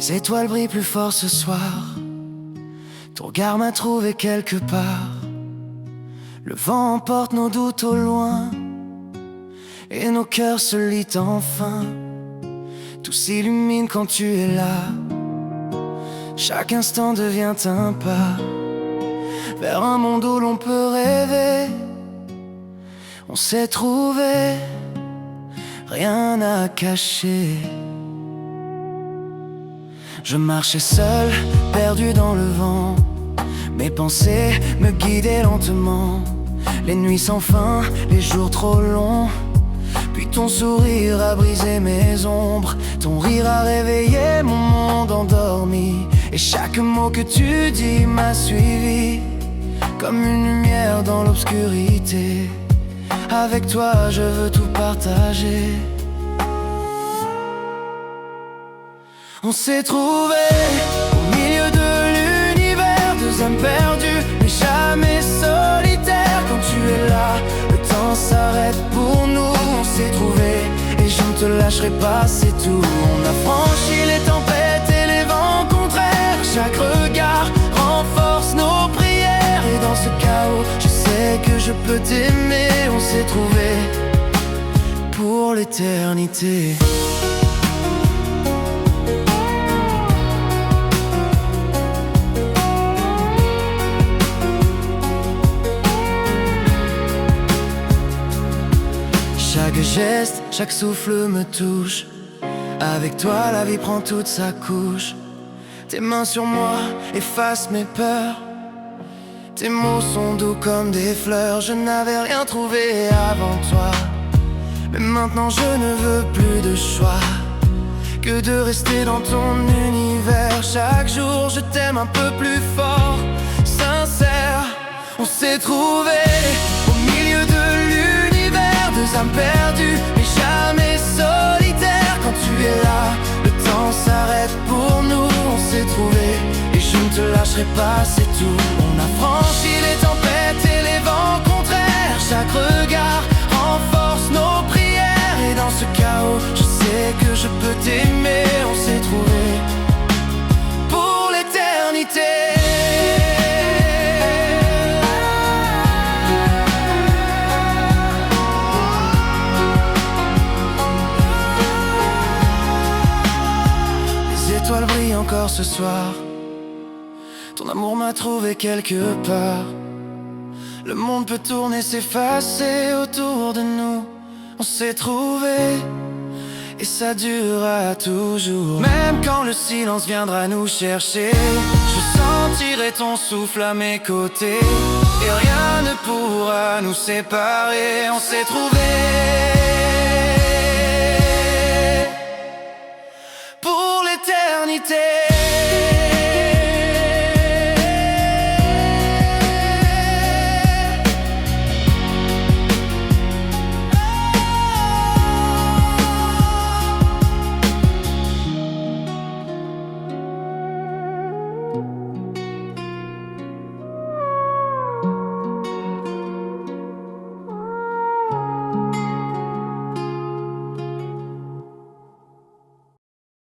Les étoiles brillent plus fort ce soir. Ton regard m'a trouvé quelque part. Le vent emporte nos doutes au loin, et nos cœurs se lient enfin. Tout s'illumine quand tu es là. Chaque instant devient un pas vers un monde où l'on peut rêver. On s'est trouvé, rien à cacher. Je marchais seul, perdu dans le vent. Mes pensées me guidaient lentement. Les nuits sans fin, les jours trop longs. Puis ton sourire a brisé mes ombres. Ton rire a réveillé mon monde endormi. Et chaque mot que tu dis m'a suivi, comme une lumière dans l'obscurité. Avec toi je veux tout partager. On s'est trouvés au milieu de l'univers, deux âmes perdues mais jamais solitaires. Quand tu es là, le temps s'arrête pour nous. On s'est trouvés et je ne te lâcherai pas, c'est tout. On a franchi les tempêtes et les vents contraires. Chaque regard renforce nos prières. Et dans ce chaos, je sais que je peux t'aimer. On s'est trouvés pour l'éternité. Chaque geste, chaque souffle me touche. Avec toi la vie prend toute sa couche. Tes mains sur moi effacent mes peurs. Tes mots sont doux comme des fleurs. Je n'avais rien trouvé avant toi, mais maintenant je ne veux plus de choix que de rester dans ton univers. Chaque jour je t'aime un peu plus fort, sincère. On s'est trouvés au milieu de l'univers, deux âmes perdues mais jamais solitaires. Quand tu es là, le temps s'arrête pour nous. On s'est trouvés et je ne te lâcherai pas, c'est tout. On a franchi les tempêtes et les vents contraires. Chaque regard renforce nos prières. Et dans ce chaos, je sais que je peux t'aimer. On s'est trouvés pour l'éternité. Les étoiles brillent encore ce soir. Ton amour m'a trouvé quelque part. Le monde peut tourner, s'effacer autour de nous. On s'est trouvés et ça durera toujours. Même quand le silence viendra nous chercher, je sentirai ton souffle à mes côtés. Et rien ne pourra nous séparer. On s'est trouvés pour l'éternité.